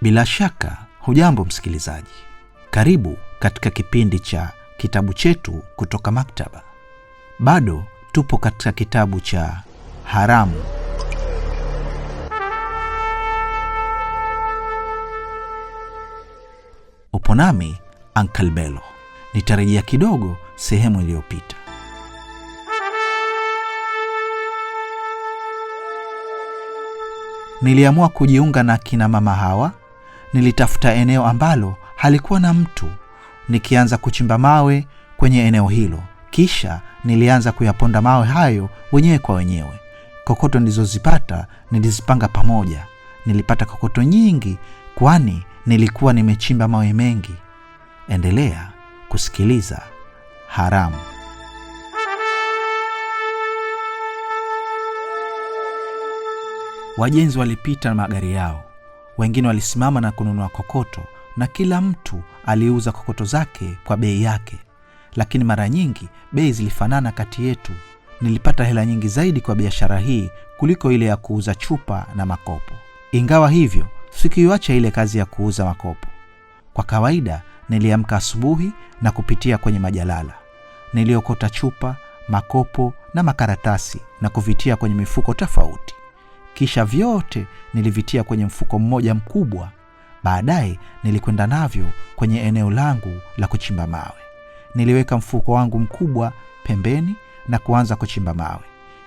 Bila shaka, hujambo msikilizaji. Karibu katika kipindi cha kitabu chetu kutoka maktaba. Bado tupo katika kitabu cha Haramu. Upo nami Uncle Bello. Nitarejea kidogo sehemu iliyopita. Niliamua kujiunga na kina mama hawa. Nilitafuta eneo ambalo halikuwa na mtu. Nikianza kuchimba mawe kwenye eneo hilo. Kisha nilianza kuyaponda mawe hayo wenyewe kwa wenyewe. Kokoto nilizozipata nilizipanga pamoja. Nilipata kokoto nyingi kwani nilikuwa nimechimba mawe mengi. Endelea kusikiliza Haramu. Wajenzi walipita na magari yao. Wengine walisimama na kununua kokoto, na kila mtu aliuza kokoto zake kwa bei yake. Lakini mara nyingi bei zilifanana kati yetu. Nilipata hela nyingi zaidi kwa biashara hii kuliko ile ya kuuza chupa na makopo. Ingawa hivyo, sikuiacha ile kazi ya kuuza makopo. Kwa kawaida, niliamka asubuhi na kupitia kwenye majalala. Niliokota chupa, makopo na makaratasi na kuvitia kwenye mifuko tofauti. Kisha vyote nilivitia kwenye mfuko mmoja mkubwa. Baadaye nilikwenda navyo kwenye eneo langu la kuchimba mawe. Niliweka mfuko wangu mkubwa pembeni na kuanza kuchimba mawe.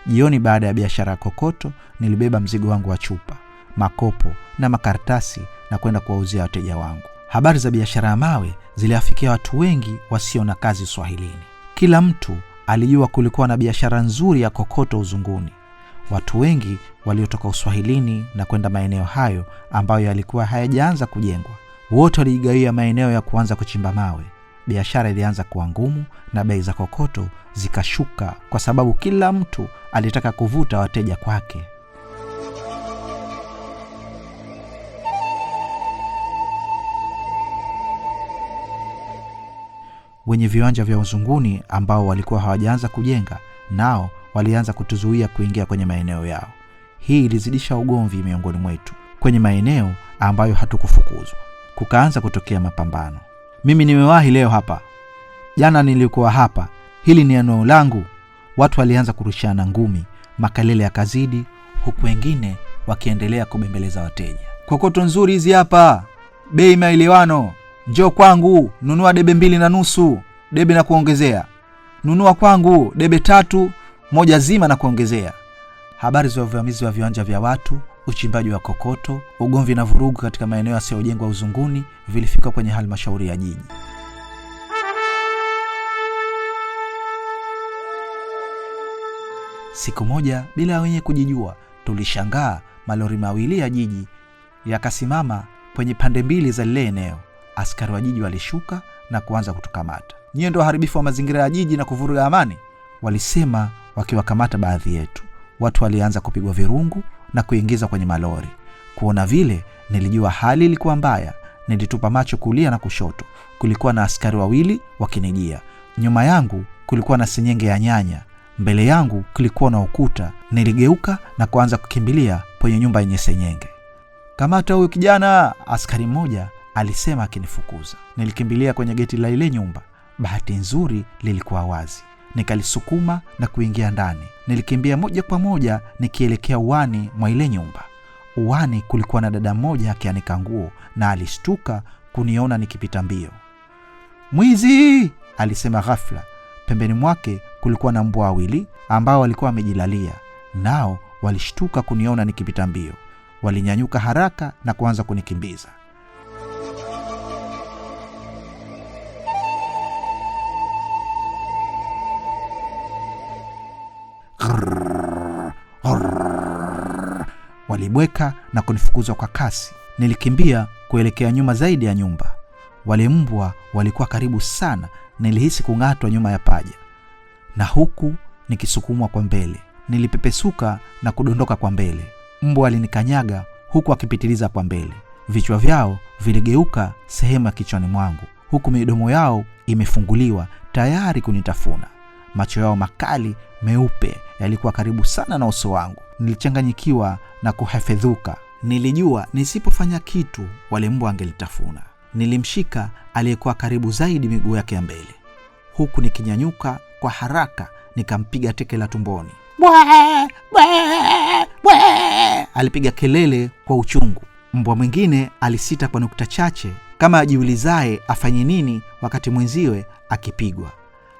Jioni baada ya biashara ya kokoto, nilibeba mzigo wangu wa chupa, makopo na makaratasi na kwenda kuwauzia wateja wangu. Habari za biashara ya mawe ziliwafikia watu wengi wasio na kazi Swahilini. Kila mtu alijua kulikuwa na biashara nzuri ya kokoto Uzunguni. Watu wengi waliotoka Uswahilini na kwenda maeneo hayo ambayo yalikuwa hayajaanza kujengwa, wote waligawia maeneo ya kuanza kuchimba mawe. Biashara ilianza kuwa ngumu na bei za kokoto zikashuka kwa sababu kila mtu alitaka kuvuta wateja kwake. Wenye viwanja vya Uzunguni ambao walikuwa hawajaanza kujenga, nao walianza kutuzuia kuingia kwenye maeneo yao. Hii ilizidisha ugomvi miongoni mwetu. Kwenye maeneo ambayo hatukufukuzwa, kukaanza kutokea mapambano. Mimi nimewahi leo hapa, jana nilikuwa hapa, hili ni eneo langu. Watu walianza kurushana ngumi, makelele yakazidi, huku wengine wakiendelea kubembeleza wateja. Kokoto nzuri hizi hapa, bei maelewano. Njoo kwangu, nunua debe 2.5, debe na kuongezea. Nunua kwangu debe 3, moja zima na kuongezea. Habari za uvamizi wa viwanja vya watu, uchimbaji wa kokoto, ugomvi na vurugu katika maeneo yasiyojengwa Uzunguni vilifika kwenye halmashauri ya jiji. Siku moja, bila wenye kujijua, tulishangaa malori mawili ya jiji yakasimama kwenye pande mbili za lile eneo. Askari wa jiji walishuka na kuanza kutukamata. Nyie ndio waharibifu wa mazingira ya jiji na kuvuruga amani, walisema wakiwakamata baadhi yetu. Watu walianza kupigwa virungu na kuingizwa kwenye malori. Kuona vile, nilijua hali ilikuwa mbaya. Nilitupa macho kulia na kushoto. Kulikuwa na askari wawili wakinijia. Nyuma yangu kulikuwa na senyenge ya nyanya. Mbele yangu kulikuwa na ukuta. Niligeuka na kuanza kukimbilia kwenye nyumba yenye senyenge. Kamata huyu kijana, askari mmoja alisema akinifukuza. Nilikimbilia kwenye geti la ile nyumba. Bahati nzuri lilikuwa wazi. Nikalisukuma na kuingia ndani. Nilikimbia moja kwa moja nikielekea uani mwa ile nyumba. Uani kulikuwa na dada mmoja akianika nguo na alishtuka kuniona nikipita mbio. "Mwizi!" alisema ghafla. Pembeni mwake kulikuwa na mbwa wawili ambao walikuwa wamejilalia. Nao walishtuka kuniona nikipita mbio. Walinyanyuka haraka na kuanza kunikimbiza. Walibweka na kunifukuza kwa kasi. Nilikimbia kuelekea nyuma zaidi ya nyumba. Wale mbwa walikuwa karibu sana. Nilihisi kung'atwa nyuma ya paja, na huku nikisukumwa kwa mbele. Nilipepesuka na kudondoka kwa mbele. Mbwa alinikanyaga huku akipitiliza kwa mbele. Vichwa vyao viligeuka sehemu ya kichwani mwangu, huku midomo yao imefunguliwa tayari kunitafuna. Macho yao makali meupe yalikuwa karibu sana na uso wangu. Nilichanganyikiwa na kuhafedhuka. Nilijua nisipofanya kitu wale mbwa angelitafuna. Nilimshika aliyekuwa karibu zaidi miguu yake ya mbele, huku nikinyanyuka kwa haraka nikampiga teke la tumboni. Bwe, bwe, bwe! Alipiga kelele kwa uchungu. Mbwa mwingine alisita kwa nukta chache, kama ajiulizaye afanye nini wakati mwenziwe akipigwa.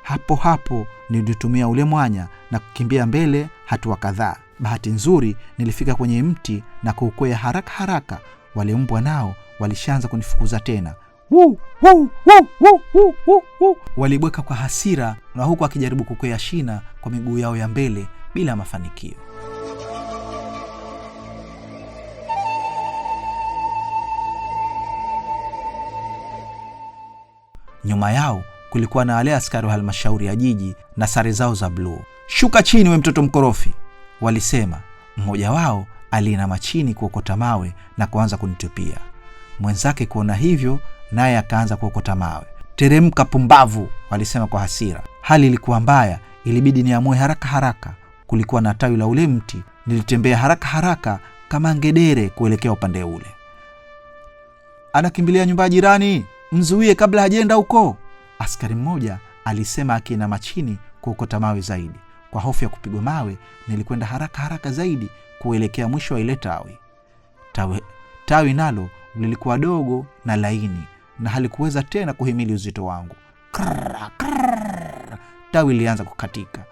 Hapo hapo nilitumia ule mwanya na kukimbia mbele hatua kadhaa. Bahati nzuri nilifika kwenye mti na kuukwea haraka haraka. Wale mbwa nao walishaanza kunifukuza tena. Wuu, wuu, wuu, wuu, wuu, wuu, wuu. Walibweka kwa hasira na huku akijaribu kukwea shina kwa miguu yao ya mbele bila mafanikio. Nyuma yao kulikuwa na wale askari wa halmashauri ya jiji na sare zao za bluu. Shuka chini we mtoto mkorofi, walisema. Mmoja wao aliinama chini kuokota mawe na kuanza kunitupia. Mwenzake kuona hivyo naye akaanza kuokota mawe. Teremka pumbavu, walisema kwa hasira. Hali ilikuwa mbaya, ilibidi niamue haraka haraka. Kulikuwa na tawi la ule mti, nilitembea haraka haraka kama ngedere kuelekea upande ule. Anakimbilia nyumba jirani, mzuie kabla hajaenda huko, askari mmoja alisema akiinama chini kuokota mawe zaidi. Kwa hofu ya kupigwa mawe, nilikwenda haraka haraka zaidi kuelekea mwisho wa ile tawi. Tawi nalo lilikuwa dogo na laini na halikuweza tena kuhimili uzito wangu. Krrr, krrr. Tawi lilianza kukatika.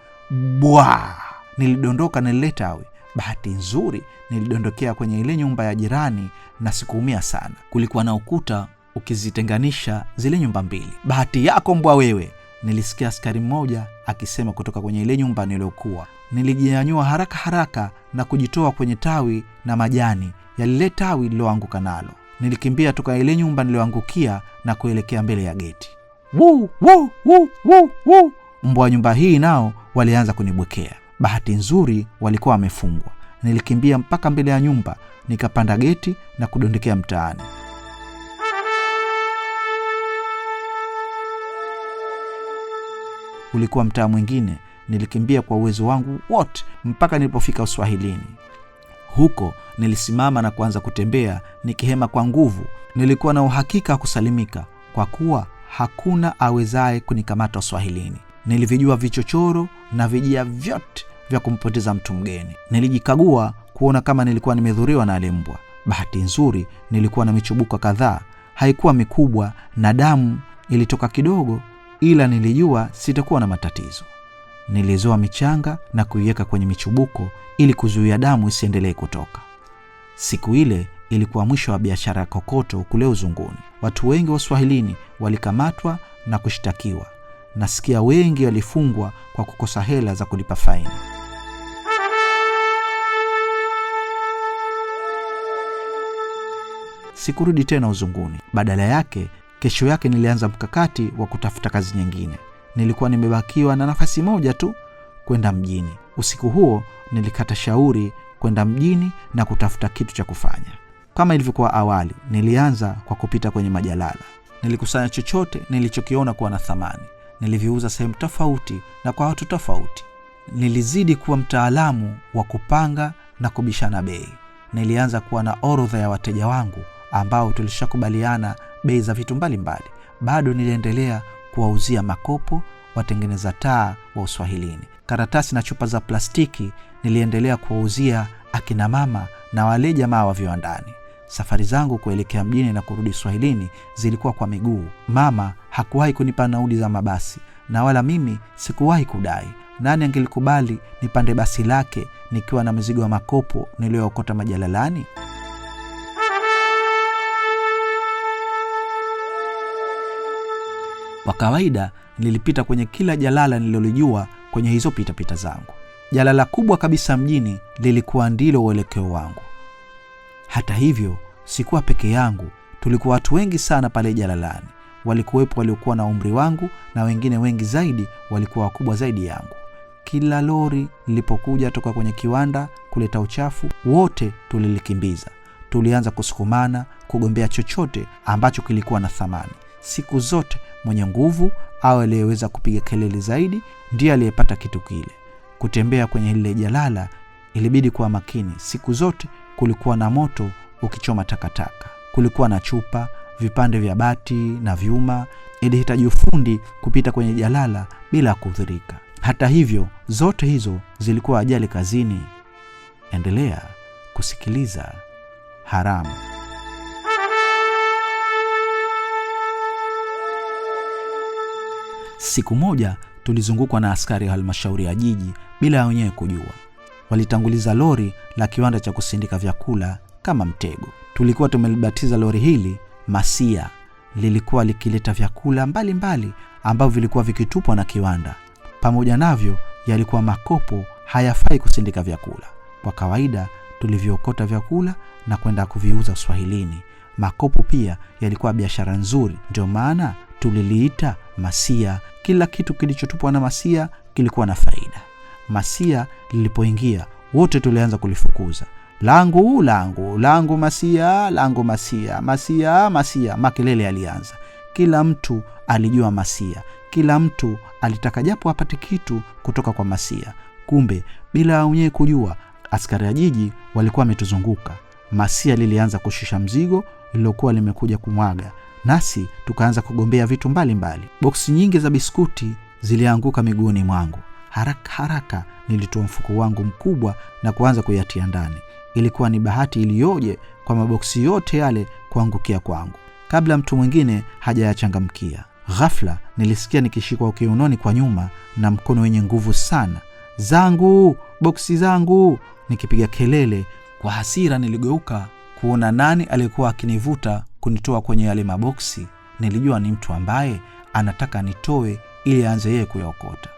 Bwa! Nilidondoka na ile tawi. Bahati nzuri nilidondokea kwenye ile nyumba ya jirani na sikuumia sana. Kulikuwa na ukuta ukizitenganisha zile nyumba mbili. Bahati yako mbwa wewe, nilisikia askari mmoja akisema kutoka kwenye ile nyumba niliyokuwa. Nilijinyanyua haraka haraka na kujitoa kwenye tawi na majani ya lile tawi liloanguka nalo. Nilikimbia toka ile nyumba niliyoangukia na kuelekea mbele ya geti. Wuu, wuu, wuu, wuu, wuu. Mbwa nyumba hii nao walianza kunibwekea. Bahati nzuri walikuwa wamefungwa. Nilikimbia mpaka mbele ya nyumba, nikapanda geti na kudondokea mtaani. Ulikuwa mtaa mwingine. Nilikimbia kwa uwezo wangu wote mpaka nilipofika Uswahilini. Huko nilisimama na kuanza kutembea nikihema kwa nguvu. Nilikuwa na uhakika kusalimika kwa kuwa hakuna awezaye kunikamata Uswahilini. Nilivijua vichochoro na vijia vyote vya kumpoteza mtu mgeni. Nilijikagua kuona kama nilikuwa nimedhuriwa na alembwa. Bahati nzuri nilikuwa na michubuko kadhaa. Haikuwa mikubwa na damu ilitoka kidogo, ila nilijua sitakuwa na matatizo. Nilizoa michanga na kuiweka kwenye michubuko ili kuzuia damu isiendelee kutoka. Siku ile ilikuwa mwisho wa biashara ya kokoto kule Uzunguni. Watu wengi wa Uswahilini walikamatwa na kushtakiwa. Nasikia wengi walifungwa kwa kukosa hela za kulipa faini. Sikurudi tena Uzunguni. Badala yake, kesho yake nilianza mkakati wa kutafuta kazi nyingine. Nilikuwa nimebakiwa na nafasi moja tu, kwenda mjini. Usiku huo nilikata shauri kwenda mjini na kutafuta kitu cha kufanya. Kama ilivyokuwa awali, nilianza kwa kupita kwenye majalala. Nilikusanya chochote nilichokiona kuwa na thamani. Niliviuza sehemu tofauti na kwa watu tofauti. Nilizidi kuwa mtaalamu wa kupanga na kubishana bei. Nilianza kuwa na orodha ya wateja wangu ambao tulishakubaliana bei za vitu mbalimbali. Bado niliendelea kuwauzia makopo watengeneza taa wa Uswahilini. Karatasi na chupa za plastiki niliendelea kuwauzia akina mama na wale jamaa wa viwandani. Safari zangu kuelekea mjini na kurudi Uswahilini zilikuwa kwa miguu. Mama hakuwahi kunipa nauli za mabasi na wala mimi sikuwahi kudai. Nani angelikubali nipande basi lake nikiwa na mzigo wa makopo niliyookota majalalani? Kwa kawaida nilipita kwenye kila jalala nililolijua kwenye hizo pita zangu. Jalala kubwa kabisa mjini lilikuwa ndilo uelekeo wangu. Hata hivyo, sikuwa peke yangu. Tulikuwa watu wengi sana pale jalalani. Walikuwepo waliokuwa na umri wangu na wengine wengi zaidi walikuwa wakubwa zaidi yangu. Kila lori lilipokuja toka kwenye kiwanda kuleta uchafu, wote tulilikimbiza. Tulianza kusukumana, kugombea chochote ambacho kilikuwa na thamani. Siku zote mwenye nguvu au aliyeweza kupiga kelele zaidi ndiye aliyepata kitu kile. Kutembea kwenye ile jalala ilibidi kuwa makini. Siku zote kulikuwa na moto ukichoma takataka. Kulikuwa na chupa, vipande vya bati na vyuma. Ilihitaji ufundi kupita kwenye jalala bila kudhurika. Hata hivyo, zote hizo zilikuwa ajali kazini. Endelea kusikiliza Haramu. Siku moja tulizungukwa na askari wa halmashauri ya jiji bila ya wenyewe kujua. Walitanguliza lori la kiwanda cha kusindika vyakula kama mtego. Tulikuwa tumelibatiza lori hili Masia. Lilikuwa likileta vyakula mbalimbali ambavyo vilikuwa vikitupwa na kiwanda. Pamoja navyo yalikuwa makopo hayafai kusindika vyakula. Kwa kawaida tuliviokota vyakula na kwenda kuviuza Uswahilini. Makopo pia yalikuwa biashara nzuri, ndio maana tuliliita Masia. Kila kitu kilichotupwa na Masia kilikuwa na faida. Masia lilipoingia, wote tulianza kulifukuza. Langu, langu, langu Masia, langu Masia, Masia, Masia. Makelele yalianza. Kila mtu alijua Masia. Kila mtu alitaka japo apate kitu kutoka kwa Masia. Kumbe bila wenyewe kujua, askari ya jiji walikuwa wametuzunguka. Masia lilianza kushusha mzigo lilokuwa limekuja kumwaga. Nasi tukaanza kugombea vitu mbalimbali. Boksi nyingi za biskuti zilianguka miguuni mwangu. Haraka haraka nilitoa mfuko wangu mkubwa na kuanza kuyatia ndani. Ilikuwa ni bahati iliyoje kwa maboksi yote yale kuangukia kwangu kabla mtu mwingine hajayachangamkia. Ghafla nilisikia nikishikwa kiunoni kwa nyuma na mkono wenye nguvu sana. Zangu, boksi zangu! Nikipiga kelele. Kwa hasira niligeuka kuona nani alikuwa akinivuta kunitoa kwenye yale maboksi. Nilijua ni mtu ambaye anataka nitoe ili aanze yeye kuyaokota.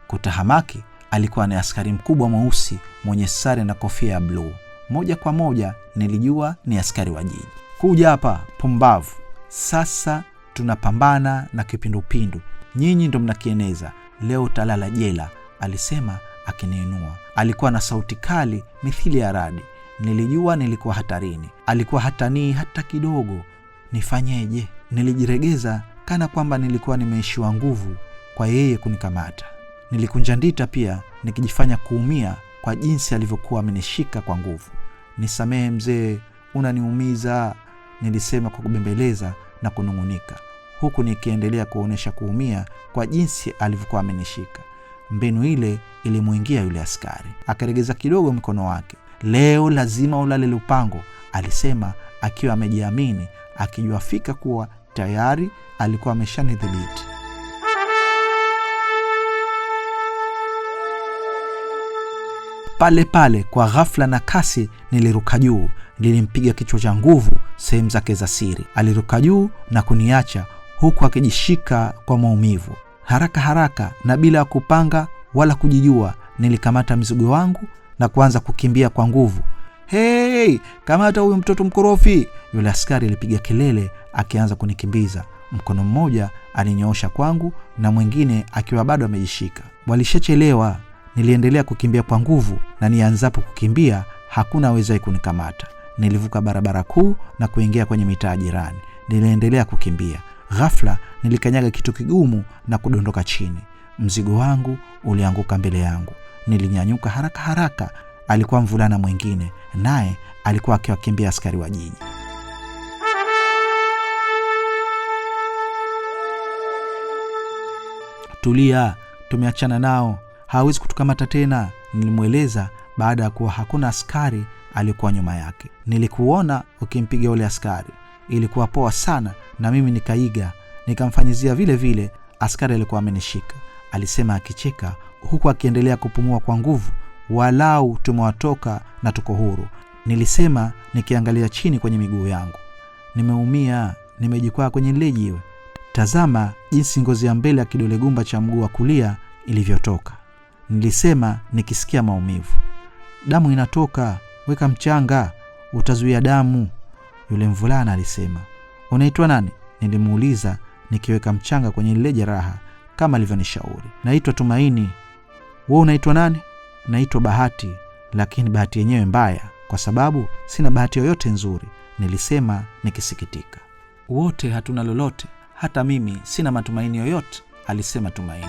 Kutahamaki, alikuwa ni askari mkubwa mweusi mwenye sare na kofia ya blue. Moja kwa moja nilijua ni askari wa jiji. Kuja hapa pumbavu. Sasa tunapambana na kipindupindu. Nyinyi ndo mnakieneza. Leo utalala jela, alisema akiniinua. Alikuwa na sauti kali mithili ya radi. Nilijua nilikuwa hatarini. Alikuwa hatanii hata kidogo. Nifanyeje? Nilijiregeza kana kwamba nilikuwa nimeishiwa nguvu kwa yeye kunikamata. Nilikunja ndita pia nikijifanya kuumia kwa jinsi alivyokuwa amenishika kwa nguvu. Nisamehe mzee, unaniumiza, nilisema kwa kubembeleza na kunungunika, huku nikiendelea kuonesha kuumia kwa jinsi alivyokuwa amenishika. Mbinu ile ilimuingia yule askari. Akaregeza kidogo mkono wake. Leo lazima ulale Lupango, alisema akiwa amejiamini, akijua fika kuwa tayari alikuwa ameshanidhibiti. Pale pale kwa ghafla na kasi niliruka juu. Nilimpiga kichwa cha nguvu sehemu zake za siri. Aliruka juu na kuniacha huku akijishika kwa maumivu. Haraka haraka na bila kupanga wala kujijua, nilikamata mzigo wangu na kuanza kukimbia kwa nguvu. Hey, kamata huyu mtoto mkorofi! Yule askari alipiga kelele akianza kunikimbiza. Mkono mmoja alinyoosha kwangu na mwingine akiwa bado amejishika. Walishachelewa. Niliendelea kukimbia kwa nguvu na nianzapo kukimbia hakuna awezaye kunikamata. Nilivuka barabara kuu na kuingia kwenye mitaa jirani. Niliendelea kukimbia. Ghafla nilikanyaga kitu kigumu na kudondoka chini. Mzigo wangu ulianguka mbele yangu. Nilinyanyuka haraka haraka. Alikuwa mvulana mwingine, naye alikuwa akiwakimbia askari wa jiji. Tulia, tumeachana nao. Hawezi kutukamata tena, nilimweleza baada ya kuwa hakuna askari alikuwa nyuma yake. Nilikuona ukimpiga yule askari. Ilikuwa poa sana na mimi nikaiga, nikamfanyizia vile vile. Askari alikuwa amenishika, alisema akicheka huku akiendelea kupumua kwa nguvu. Walau tumewatoka na tuko huru, nilisema nikiangalia chini kwenye miguu yangu. Nimeumia, nimejikwaa kwenye lile jiwe. Tazama jinsi ngozi ya mbele ya kidole gumba cha mguu wa kulia ilivyotoka, nilisema nikisikia maumivu. Damu inatoka, weka mchanga, utazuia damu, yule mvulana alisema. Unaitwa nani? Nilimuuliza nikiweka mchanga kwenye lile jeraha kama alivyonishauri. Naitwa Tumaini. Wewe unaitwa nani? Naitwa Bahati, lakini bahati yenyewe mbaya kwa sababu sina bahati yoyote nzuri, nilisema nikisikitika. Wote hatuna lolote, hata mimi sina matumaini yoyote, alisema Tumaini.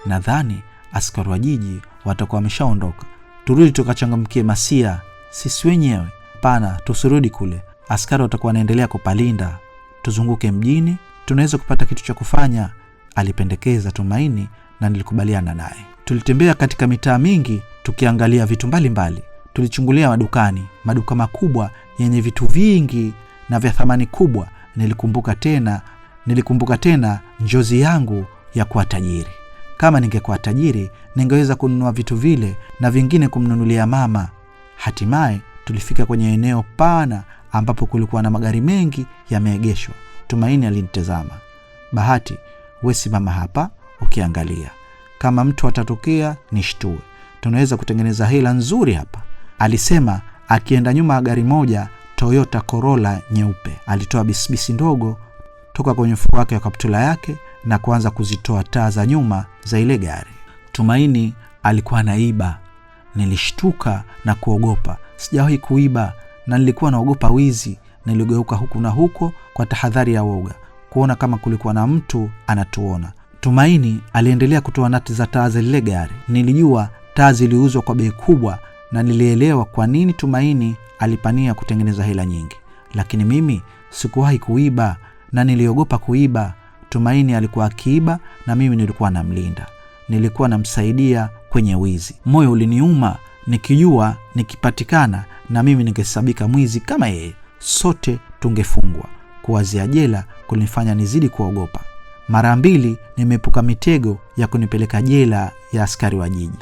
Nadhani askari wa jiji watakuwa wameshaondoka. Turudi tukachangamkie Masia sisi wenyewe. Pana, tusirudi kule. Askari watakuwa wanaendelea kupalinda. Tuzunguke mjini, tunaweza kupata kitu cha kufanya, alipendekeza Tumaini, na nilikubaliana naye. Tulitembea katika mitaa mingi tukiangalia vitu mbalimbali. Tulichungulia madukani, maduka makubwa yenye vitu vingi na vya thamani kubwa. Nilikumbuka tena njozi yangu ya kuwa tajiri. Kama ningekuwa tajiri, ningeweza kununua vitu vile na vingine kumnunulia mama. Hatimaye tulifika kwenye eneo pana ambapo kulikuwa na magari mengi yameegeshwa. Tumaini alinitazama. Bahati, wewe simama hapa ukiangalia. Kama mtu atatokea nishtue. Tunaweza kutengeneza hela nzuri hapa, alisema akienda nyuma ya gari moja Toyota Corolla nyeupe. Alitoa bisibisi ndogo toka kwenye mfuko wake wa kaptula yake na kuanza kuzitoa taa za nyuma za ile gari. Tumaini alikuwa anaiba. Nilishtuka na kuogopa. Sijawahi kuiba na nilikuwa naogopa wizi. Niligeuka huku na huko kwa tahadhari ya woga, kuona kama kulikuwa na mtu anatuona. Tumaini aliendelea kutoa nati za taa za ile gari. Nilijua taa ziliuzwa kwa bei kubwa na nilielewa kwa nini Tumaini alipania kutengeneza hela nyingi. Lakini mimi sikuwahi kuiba na niliogopa kuiba. Tumaini alikuwa akiiba na mimi nilikuwa namlinda. Nilikuwa namsaidia kwenye wizi. Moyo uliniuma nikijua nikipatikana na mimi ningesabika mwizi kama yeye, sote tungefungwa. Kuwazia jela kulinifanya nizidi kuogopa. Mara 2 nimeepuka mitego ya kunipeleka jela ya askari wa jiji.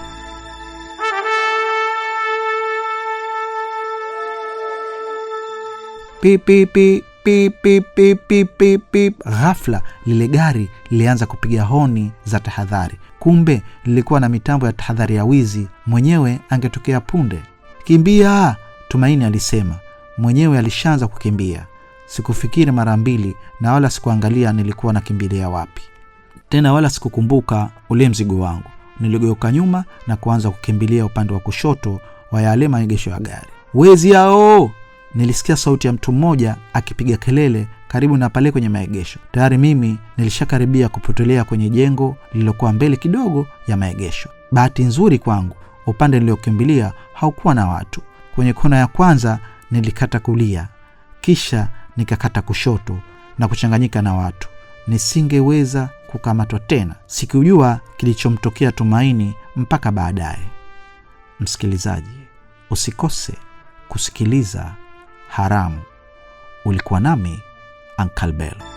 Pipi. Ghafla lile gari lilianza kupiga honi za tahadhari. Kumbe lilikuwa na mitambo ya tahadhari ya wizi. Mwenyewe angetokea punde. Kimbia, Tumaini alisema. Mwenyewe alishaanza kukimbia. Sikufikiri mara 2 na wala sikuangalia nilikuwa nakimbilia wapi. Tena wala sikukumbuka ule mzigo wangu. Niligeuka nyuma na kuanza kukimbilia upande wa kushoto wa yale maegesho ya gari. Wezi hao! Nilisikia sauti ya mtu mmoja akipiga kelele karibu na pale kwenye maegesho. Tayari mimi nilishakaribia kupotelea kwenye jengo lililokuwa mbele kidogo ya maegesho. Bahati nzuri kwangu, upande niliokimbilia haukuwa na watu. Kwenye kona ya kwanza nilikata kulia, kisha nikakata kushoto na kuchanganyika na watu. Nisingeweza kukamatwa tena. Sikujua kilichomtokea Tumaini mpaka baadaye. Msikilizaji, usikose kusikiliza Haramu. Ulikuwa nami Uncle Bello.